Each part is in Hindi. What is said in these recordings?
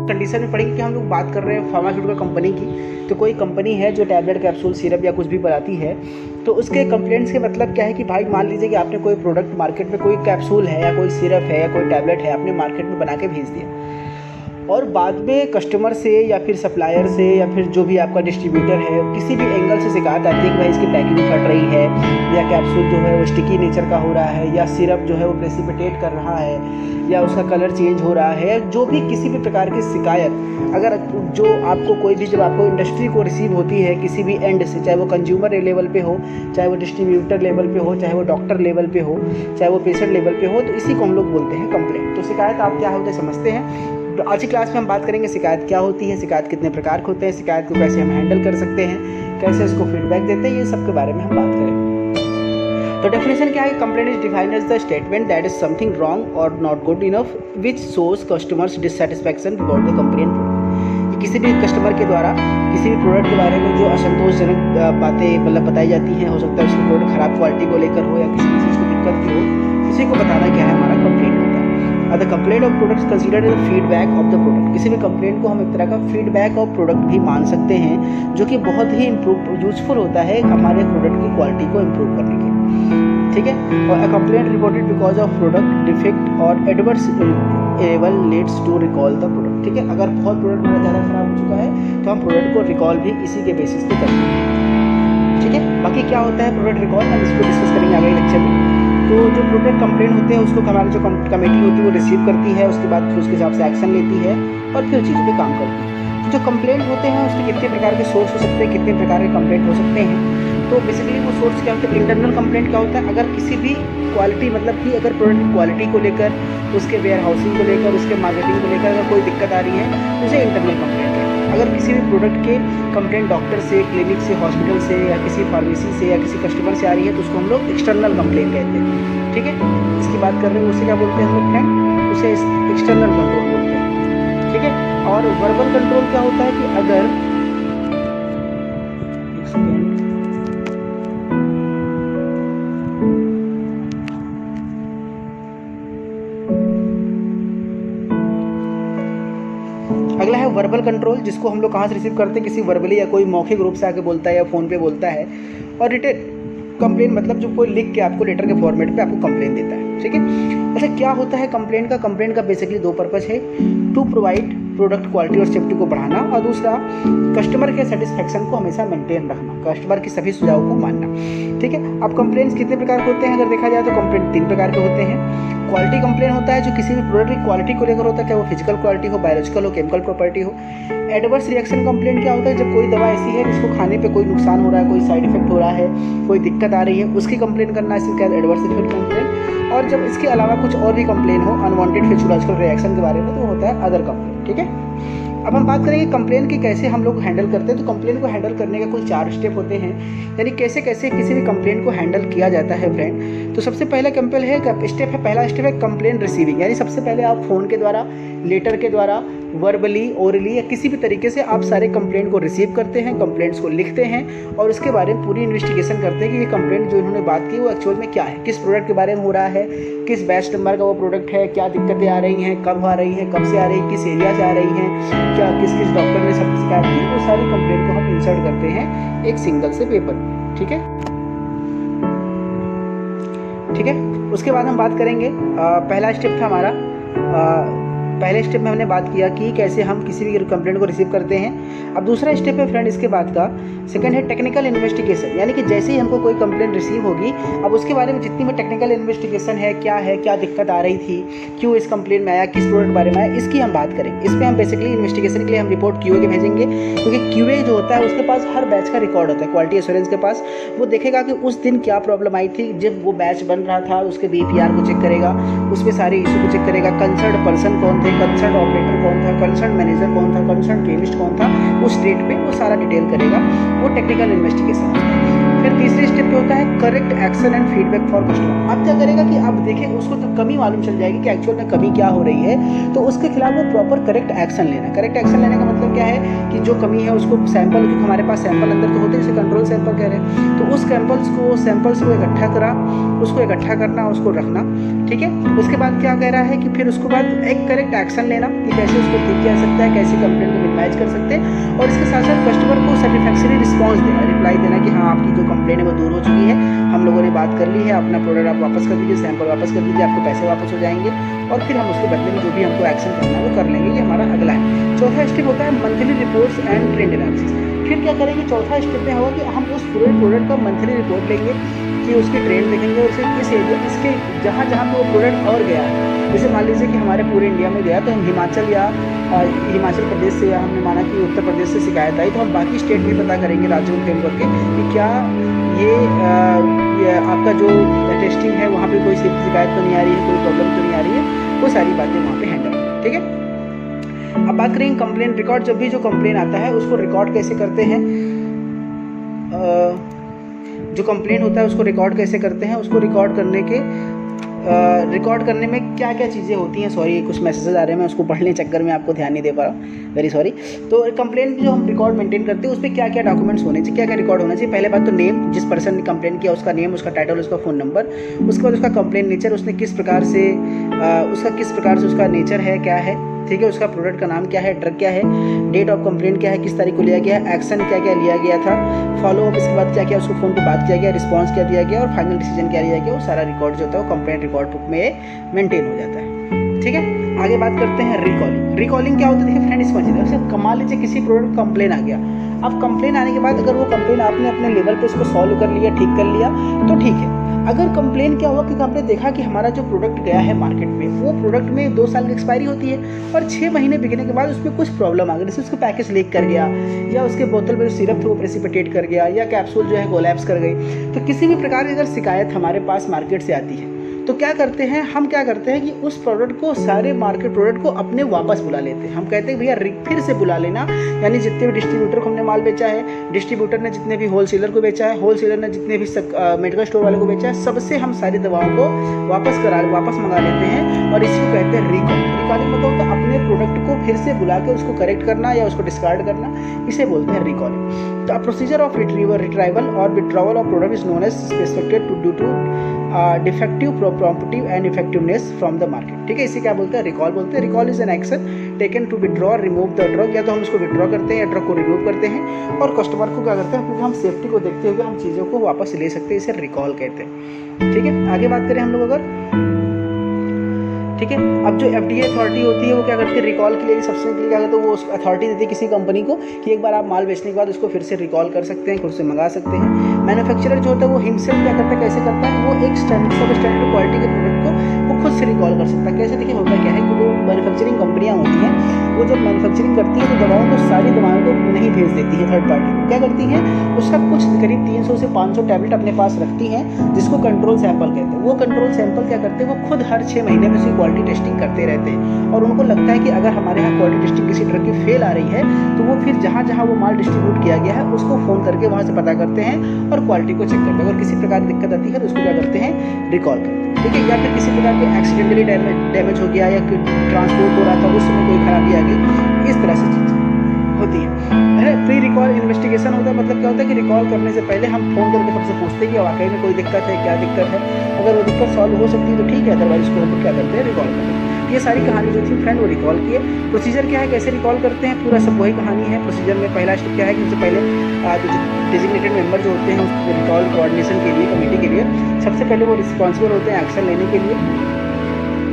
कंडीशन में पड़ेगी कि हम लोग बात कर रहे हैं फार्मास्यूटिकल कंपनी की, तो कोई कंपनी है जो टैबलेट, कैप्सूल, सिरप या कुछ भी बनाती है, तो उसके कंप्लेंट्स के मतलब क्या है कि भाई मान लीजिए कि आपने कोई प्रोडक्ट मार्केट में, कोई कैप्सूल है या कोई सिरप है या कोई टैबलेट है, आपने मार्केट में बना के भेज दिया और बाद में कस्टमर से या फिर सप्लायर से या फिर जो भी आपका डिस्ट्रीब्यूटर है, किसी भी एंगल से शिकायत आती है कि भाई इसकी पैकिंग फट रही है, या कैप्सूल जो है वो स्टिकी नेचर का हो रहा है, या सिरप जो है वो प्रेसिपिटेट कर रहा है, या उसका कलर चेंज हो रहा है, जो भी किसी भी प्रकार की शिकायत अगर जो आपको कोई भी, जब आपको इंडस्ट्री को रिसीव होती है किसी भी एंड से, चाहे वो कंज्यूमर लेवल पे हो, चाहे वो डिस्ट्रीब्यूटर लेवल पे हो, चाहे वो डॉक्टर लेवल पे हो, चाहे वो पेशेंट लेवल पे हो, तो इसी को हम लोग बोलते हैं कंप्लेंट। तो शिकायत आप क्या होते हैं समझते हैं। तो आज की क्लास में हम बात करेंगे शिकायत क्या होती है, शिकायत कितने प्रकार के होते हैं, शिकायत को कैसे हम हैंडल कर सकते हैं, कैसे इसको फीडबैक देते हैं, ये सब के बारे में हम बात करेंगे। तो डेफिनेशन क्या है, complaint is defined as the statement that is something wrong or not good enough which shows customers dissatisfaction about the complaint product. किसी भी कस्टमर के द्वारा किसी भी प्रोडक्ट के बारे में जो असंतोषजनक बातें मतलब बताई जाती हैं, हो सकता है उसके प्रोडक्ट खराब क्वालिटी को लेकर हो या किसी भी चीज़ को दिक्कत की हो, उसी को बताना क्या है हमारा कंप्लेंट होता है। The complaint of products considered as feedback of the product. किसी भी कंप्लेंट को हम एक तरह का फीडबैक ऑफ प्रोडक्ट भी मान सकते हैं, जो कि बहुत ही यूजफुल होता है हमारे प्रोडक्ट की क्वालिटी को इम्प्रूव करने के, ठीक है। और a complaint reported because of product defect or adverse able leads to recall the product, ठीक है। अगर बहुत प्रोडक्ट मेरा ज़्यादा खराब हो चुका है तो हम प्रोडक्ट को रिकॉल भी इसी के बेसिस पे करते हैं, ठीक है। बाकी क्या होता है प्रोडक्ट रिकॉल, हम इसको डिस्कस करेंगे अगले लेक्चर में। तो जो प्रोडक्ट कंप्लेंट होते हैं उसको हमारी जो कमेटी होती है वो रिसीव करती है, उसके बाद फिर उसके हिसाब से एक्शन लेती है और फिर चीज़ों पे काम करती है। तो जो कंप्लेंट होते हैं उसके कितने प्रकार के सोर्स हो सकते हैं, कितने प्रकार के कंप्लेंट हो सकते हैं। तो बेसिकली वो सोर्स क्या होता है, इंटरनल कंप्लेंट क्या होता है, अगर किसी भी क्वालिटी मतलब कि अगर प्रोडक्ट की क्वालिटी को लेकर, उसके वेयर हाउसिंग को लेकर, उसके मार्केटिंग को लेकर अगर कोई दिक्कत आ रही है तो उसे इंटरनल कंप्लेंट है। अगर किसी भी प्रोडक्ट के कंप्लेंट डॉक्टर से, क्लिनिक से, हॉस्पिटल से या किसी फार्मेसी से या किसी कस्टमर से आ रही है तो उसको हम लोग एक्सटर्नल कंप्लेंट कहते हैं, ठीक है। इसकी बात कर रहे हैं उसे क्या बोलते हैं हम लोग फ्रेंड, उसे एक्सटर्नल कंट्रोल बोलते हैं, ठीक है। और वर्बल कंट्रोल क्या होता है कि अगर अगला है वर्बल कंट्रोल, जिसको हम लोग कहाँ से रिसीव करते हैं, किसी वर्बली या कोई मौखिक रूप से आके बोलता है या फ़ोन पे बोलता है। और रिटन कंप्लेन मतलब जो कोई लिख के आपको लेटर के फॉर्मेट पे आपको कंप्लेन देता है, ठीक है। अच्छा क्या होता है कंप्लेंट का बेसिकली दो पर्पस है, टू प्रोवाइड प्रोडक्ट क्वालिटी और सेफ्टी को बढ़ाना, और दूसरा कस्टमर के सेटिस्फेक्शन को हमेशा मेंटेन रखना, कस्टमर की सभी सुझावों को मानना, ठीक है। अब कंप्लेंट्स कितने प्रकार के होते हैं, अगर देखा जाए तो कंप्लेंट 3 प्रकार के होते हैं। क्वालिटी कंप्लेन होता है जो किसी भी प्रोडक्ट की क्वालिटी को लेकर होता है, चाहे वो फिजिकल क्वालिटी हो, बायोलॉजिकल हो, केमिकल प्रॉपर्टी हो। एडवर्स रिएक्शन कंप्लेंट क्या होता है, जब कोई दवा ऐसी है जिसको खाने पे कोई नुकसान हो रहा है, कोई साइड इफेक्ट हो रहा है, कोई दिक्कत आ रही है, उसकी कंप्लेन करना, इससे क्या एडवर्स इफेक्ट कंप्लेन। और जब इसके अलावा कुछ और भी कंप्लेन हो अनवांटेड फिजियोलॉजिकल रिएक्शन के बारे में, तो होता है अदर कंप्लेन, ठीक है। अब हम बात करेंगे कंप्लेन की कैसे हम लोग हैंडल करते हैं। तो कंप्लेन को हैंडल करने का कुल 4 स्टेप होते हैं, यानी कैसे कैसे किसी भी कंप्लेन को हैंडल किया जाता है फ्रेंड। तो सबसे पहला पहला स्टेप है कंप्लेन रिसीविंग, यानी सबसे पहले आप फ़ोन के द्वारा, लेटर के द्वारा, वर्बली, ओरली या किसी भी तरीके से आप सारे कंप्लेंट को रिसीव करते हैं, कंप्लेंट्स को लिखते हैं और उसके बारे में पूरी इन्वेस्टिगेशन करते हैं कि ये कंप्लेंट जो इन्होंने बात की वो एक्चुअल में क्या है, किस प्रोडक्ट के बारे में हो रहा है, किस बैच नंबर का वो प्रोडक्ट है, क्या दिक्कतें आ रही हैं, कब आ रही हैं, कब से आ रही है, किस एरिया से आ रही हैं, क्या किस किस डॉक्टर ने सब शिकायत की। वो सारी कंप्लेंट को हम इंसर्ट करते हैं एक सिंगल से पेपर, ठीक है, ठीक है। उसके बाद हम बात करेंगे पहला स्टेप था हमारा, पहले स्टेप में हमने बात किया कि कैसे हम किसी भी कंप्लेंट को रिसीव करते हैं। अब दूसरा स्टेप है फ्रेंड इसके बाद का, सेकंड है टेक्निकल इन्वेस्टिगेशन, यानी कि जैसे ही हमको कोई कंप्लेंट रिसीव होगी, अब उसके बारे में जितनी भी टेक्निकल इन्वेस्टिगेशन है, क्या दिक्कत आ रही थी, क्यों इस कंप्लेंट में आया, किस प्रोडक्ट बारे में आया, इसकी हम बात करेंगे। इस पर हम बेसिकली इन्वेस्टिगेशन के लिए हम रिपोर्ट क्यूए के भेजेंगे, क्योंकि क्यूए जो होता है उसके पास हर बैच का रिकॉर्ड होता है, क्वालिटी एश्योरेंस के पास। वो देखेगा कि उस दिन क्या प्रॉब्लम आई थी, जब वो बैच बन रहा था उसके बीपीआर को चेक करेगा, उसमें सारे इशू को चेक करेगा, कंसर्न पर्सन कौन थे, कंसर्न ऑपरेटर कौन था, कंसर्न मैनेजर कौन था, कंसर्न केमिस्ट कौन था, उस डेट पे वो सारा डिटेल करेगा, वो टेक्निकल इन्वेस्टिगेशन। फिर तीसरे स्टेप पे होता है correct action and feedback for customer. अब क्या करेगा कि आप देखें, उसको जब कमी मालूम चल जाएगी कि एक्चुअल में कमी क्या हो रही है, तो उसके खिलाफ वो प्रॉपर करेक्ट एक्शन लेना। करेक्ट एक्शन लेने का मतलब क्या है कि जो कमी है उसको सैंपल, क्योंकि हमारे पास सैंपल अंदर तो होते हैं, जैसे कंट्रोल सैंपल कह रहे हैं, तो उस सैंपल्स को इकट्ठा करा, उसको इकट्ठा करना, उसको रखना, ठीक है। उसके बाद क्या कह रहा है कि फिर उसके बाद एक करेक्ट एक्शन लेना कि कैसे उसको ठीक किया जा सकता है, कैसे कंप्लेंट को मिनिमाइज कर सकते हैं, और इसके साथ साथ कस्टमर को सेटिस्फैक्टरी रिस्पॉन्स देना, रिप्लाई देना कि हाँ आपकी जो कंप्लेंट है वो दूर हो चुकी है, हम लोगों ने बात कर ली है, अपना प्रोडक्ट आप वापस कर दीजिए, सैंपल वापस कर दीजिए, आपके पैसे वापस हो जाएंगे, और फिर हम उसके बदले में जो भी हमको एक्शन करना है वो कर लेंगे। ये हमारा अगला है। चौथा स्टेप होता है monthly reports and trend analysis. फिर क्या करेंगे, चौथा स्टेप में होगा कि हम उस पूरे प्रोडक्ट का मंथली रिपोर्ट लेंगे कि उसके ट्रेंड देखेंगे, उसे किस एरिया, इसके जहाँ जहाँ पे वो प्रोडक्ट और गया है। जैसे मान लीजिए कि हमारे पूरे इंडिया में गया, तो हम हिमाचल प्रदेश से, या हमने माना कि उत्तर प्रदेश से शिकायत आई, तो हम बाकी स्टेट भी पता करेंगे राज्यों में फेम करके कि क्या ये आपका जो टेस्टिंग है वहाँ पे कोई शिकायत तो नहीं आ रही है, कोई प्रॉब्लम तो नहीं आ रही है, वो सारी बातें वहाँ पे हैंडल होंगी, ठीक है। अब बात करेंगे कंप्लेंट रिकॉर्ड। जब भी जो कंप्लेंट आता है उसको रिकॉर्ड कैसे करते हैं, जो कंप्लेंट होता है उसको रिकॉर्ड कैसे करते हैं, उसको रिकॉर्ड करने में क्या क्या चीज़ें होती हैं। सॉरी, कुछ मैसेजेस आ रहे हैं, मैं उसको पढ़ने चक्कर में आपको ध्यान नहीं दे पा रहा हूँ, वेरी सॉरी। तो कंप्लेंट जो हम रिकॉर्ड मेंटेन करते हैं उस पर क्या क्या डॉक्यूमेंट्स होने चाहिए, क्या क्या रिकॉर्ड होना चाहिए। पहले बात तो नेम, जिस पर्सन ने कंप्लेंट किया उसका नेम, उसका टाइटल, उसका फ़ोन नंबर। उसके बाद उसका कंप्लेंट नेचर, उसने किस प्रकार से उसका नेचर है, क्या है, ठीक है। उसका प्रोडक्ट का नाम क्या है, ड्रग क्या है, डेट ऑफ कंप्लेंट क्या है, किस तारीख को लिया गया, एक्शन क्या क्या लिया गया था, फॉलो अप, इसके बाद क्या क्या उसको फ़ोन पे बात किया गया, रिस्पांस क्या दिया गया, और फाइनल डिसीजन क्या लिया गया, वो सारा रिकॉर्ड जो होता है वो कंप्लेंट रिकॉर्ड बुक में मेंटेन हो जाता है, ठीक है। आगे बात करते हैं रिकॉलिंग। रिकॉलिंग क्या होता है, देखिए फ्रेंड, इसको समझिए। मान लीजिए किसी प्रोडक्ट कंप्लेन आ गया, अब कंप्लेन आने के बाद अगर वो कंप्लेन आपने अपने लेवल पे उसको सॉल्व कर लिया, ठीक कर लिया, तो ठीक है। अगर कंप्लेन क्या हुआ कि आपने देखा कि हमारा जो प्रोडक्ट गया है मार्केट में, वो प्रोडक्ट में 2 साल की एक्सपायरी होती है, और 6 महीने बिकने के बाद उसमें कुछ प्रॉब्लम आ गई, जैसे उसका पैकेज लीक कर गया, या उसके बोतल में जो सिरप थे वो प्रेसिपिटेट कर गया, या कैप्सूल जो है कोलैप्स कर गई। तो किसी भी प्रकार की अगर शिकायत हमारे पास मार्केट से आती है, तो क्या करते हैं हम कि उस प्रोडक्ट को, सारे मार्केट प्रोडक्ट को अपने वापस बुला लेते हैं। हम कहते हैं भैया फिर से बुला लेना, यानी जितने भी डिस्ट्रीब्यूटर को हमने माल बेचा है, डिस्ट्रीब्यूटर ने जितने भी होलसेलर को बेचा है, होलसेलर ने जितने भी मेडिकल स्टोर वाले को बेचा है, सबसे हम सारी दवाओं को वापस मंगा लेते हैं, और इसी को कहते हैं रिकॉलिंग। रिकॉलिंग मतलब होता है अपने प्रोडक्ट को फिर से बुला के उसको करेक्ट करना या उसको डिस्कार्ड करना, इसे बोलते हैं रिकॉलिंग। तो प्रोसीजर ऑफ रिट्राइवल और withdrawal of product is known as suspected due to defective property and effectiveness from the market, ठीक है। इसे क्या बोलते हैं, रिकॉल बोलते हैं। Recall is an action taken to withdraw remove the drug, या तो हम उसको विड्रॉ करते हैं या ड्रग को रिमूव करते हैं, और कस्टमर को क्या करते हैं, क्योंकि हम सेफ्टी को देखते हुए हम चीज़ों को वापस ले सकते हैं, इसे रिकॉल कहते हैं, ठीक है। आगे बात करें हम लोग अगर, ठीक है। अब जो FDA अथॉरिटी होती है वो क्या करती है, रिकॉल के लिए सबसे पहले क्या करते हैं, वो अथॉरिटी देती है किसी कंपनी को कि एक बार आप माल बेचने के बाद उसको फिर से रिकॉल कर सकते हैं, खुद से मंगा सकते हैं। मैन्युफैक्चरर जो होता है वो हिमसेल्फ क्या करता है, कैसे करता है, वो एक सब स्टैंडर्ड क्वालिटी के प्रोडक्ट को वो खुद से रिकॉल कर सकता है। कैसे, देखिए होता क्या है कि वो मैन्युफैक्चरिंग कंपनियाँ होती हैं, वो जब मैन्युफैक्चरिंग करती है तो सारी दवाओं को नहीं भेज देती है थर्ड पार्टी को, क्या करती हैं, उसका कुछ करीब 300 से 500 टैबलेट अपने पास रखती हैं, जिसको कंट्रोल सैंपल कहते हैं। वो कंट्रोल सैंपल क्या करते हैं, वो खुद हर 6 महीने में उसकी क्वालिटी टेस्टिंग करते रहते हैं, और उनको लगता है कि अगर हमारे यहाँ क्वालिटी टेस्टिंग किसी ड्रग की फेल आ रही है, तो वो फिर जहाँ जहाँ वो माल डिस्ट्रीब्यूट किया गया है उसको फ़ोन करके वहाँ से पता करते हैं और क्वालिटी को चेक करते हैं। अगर किसी प्रकार की दिक्कत आती है तो उसको क्या करते हैं, रिकॉल करते हैं, ठीक है। या फिर किसी प्रकार के एक्सीडेंटली डैमेज हो गया, या ट्रांसपोर्ट हो रहा था उस समय कोई खराबी आ गई, इस तरह से चीज़ होती है। प्री रिकॉल इन्वेस्टिगेशन होता है, मतलब क्या होता है कि रिकॉल करने से पहले हम फ़ोन करके सबसे पूछते हैं कि वाकई में कोई दिक्कत है, क्या दिक्कत है। अगर वो दिक्कत सॉल्व हो सकती है तो ठीक है, अदरवाइज उसको हम क्या करते हैं, रिकॉल करते हैं। ये सारी कहानी जो थी फ्रेंड वो रिकॉल की है। प्रोसीजर क्या है, कैसे रिकॉल करते हैं, पूरा सब वही कहानी है। प्रोसीजर में पहला स्टेप क्या है कि सबसे पहले जो डेजिग्नेटेड मेंबर जो होते हैं उस रिकॉल कोऑर्डिनेशन के लिए, कमेटी के लिए, सबसे पहले वो रिस्पॉन्सिबल होते हैं एक्शन लेने के लिए।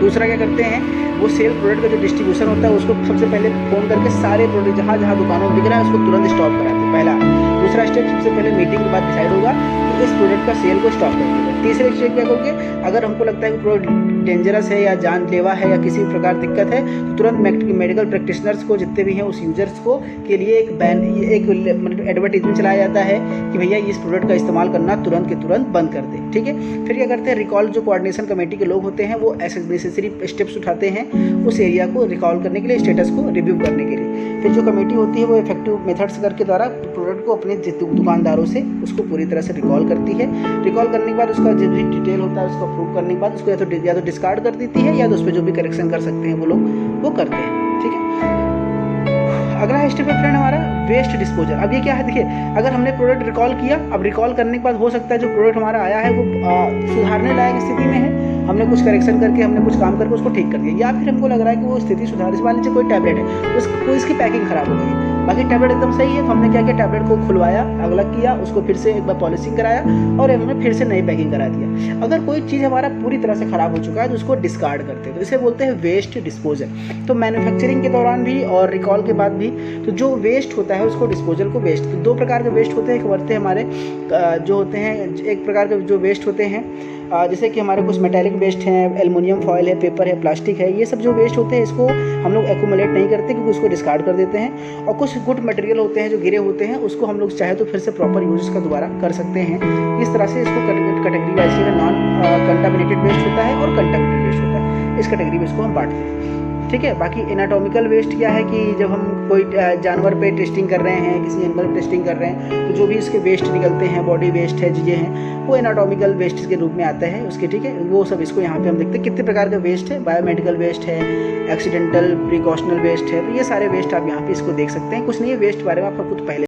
दूसरा क्या करते हैं, वो सेल प्रोडक्ट का जो डिस्ट्रीब्यूशन होता है उसको सबसे पहले फ़ोन करके सारे प्रोडक्ट जहाँ जहाँ दुकानों में बिक रहा है उसको तुरंत स्टॉप कराते हैं, पहला। दूसरा स्टेप सबसे पहले मीटिंग के बाद डिसाइड होगा कि इस प्रोडक्ट का सेल को स्टॉप कर देगा। तीसरे स्टेप क्या करोगे, अगर हमको लगता है कि प्रोडक्ट डेंजरस है या जानलेवा है या किसी प्रकार दिक्कत है तो तुरंत मेडिकल प्रैक्टिशनर्स को, जितने भी हैं उस यूजर्स को के लिए एक मतलब एडवर्टीजमेंट चलाया जाता है कि भैया इस प्रोडक्ट का इस्तेमाल करना तुरंत के तुरंत बंद कर दे, ठीक है। फिर क्या करते हैं, रिकॉल जो कोऑर्डिनेशन कमेटी के लोग होते हैं वो ऐसे नेसेसरी स्टेप्स उठाते हैं उस एरिया को रिकॉल करने के लिए, स्टेटस को रिव्यू करने के लिए। फिर जो कमेटी होती है वो इफेक्टिव मेथड्स करके द्वारा प्रोडक्ट को अपने दुकानदारों से उसको पूरी तरह से रिकॉल करती है। रिकॉल करने के बाद उसका जो भी डिटेल होता है उसको अप्रूव करने के बाद उसको या तो डिस्कार्ड कर देती है या तो उस पर जो भी करेक्शन कर सकते हैं वो लोग वो करते हैं। ठीक है, अगला स्टेप है फ्रेंड हमारा वेस्ट डिस्पोजल। अब ये क्या है, देखिए अगर हमने प्रोडक्ट रिकॉल किया, अब रिकॉल करने के बाद हो सकता है जो प्रोडक्ट हमारा आया है वो सुधारने लायक स्थिति में है, हमने कुछ करेक्शन करके हमने कुछ काम करके उसको ठीक कर दिया, या फिर हमको लग रहा है कि वो स्थिति सुधार, इस मान लीजिए कोई टैबलेट है उसको इसकी पैकिंग खराब हो गई, बाकी टैबलेट एकदम सही है, तो हमने क्या किया, टैबलेट को खुलवाया, अलग किया, उसको फिर से एक बार पॉलिशिंग कराया और हमने फिर से नई पैकिंग करा दिया। अगर कोई चीज़ हमारा पूरी तरह से खराब हो चुका है तो उसको डिस्कार्ड करते हैं, तो इसे बोलते हैं वेस्ट डिस्पोजल। तो मैन्युफैक्चरिंग के दौरान भी और रिकॉल के बाद भी तो जो वेस्ट होता है उसको डिस्पोजल को वेस्ट, तो दो प्रकार के वेस्ट होते हैं। एक होते हैं हमारे जो होते हैं, एक प्रकार के जो वेस्ट होते हैं जैसे कि हमारे कुछ मेटालिक वेस्ट हैं, एल्युमिनियम फॉयल है, पेपर है, प्लास्टिक है, ये सब जो वेस्ट होते हैं इसको हम लोग एक्यूमुलेट नहीं करते क्योंकि उसको डिस्कार्ड कर देते हैं। और कुछ गुड मटेरियल होते हैं जो गिरे होते हैं उसको हम लोग चाहे तो फिर से प्रॉपर यूज इसका दोबारा कर सकते हैं। इस तरह से इसको category wise non contaminated waste होता है और कंटामिनेटेड वेस्ट होता है, इस कैटेगरी में इसको हम बांटते हैं। ठीक है, बाकी एनाटॉमिकल वेस्ट क्या है कि जब हम कोई जानवर पे टेस्टिंग कर रहे हैं, किसी एनिमल टेस्टिंग कर रहे हैं, तो जो भी इसके वेस्ट निकलते हैं, बॉडी वेस्ट है, चीज़ें हैं, वो एनाटॉमिकल वेस्ट के रूप में आता है उसके। ठीक है, वो सब इसको यहाँ पे हम देखते हैं कितने प्रकार का वेस्ट है, बायोमेडिकल वेस्ट है, एक्सीडेंटल प्रिकॉशनल वेस्ट है, तो ये सारे वेस्ट आप यहाँ पे इसको देख सकते हैं। कुछ नहीं है, वेस्ट बारे में आपको कुछ पहले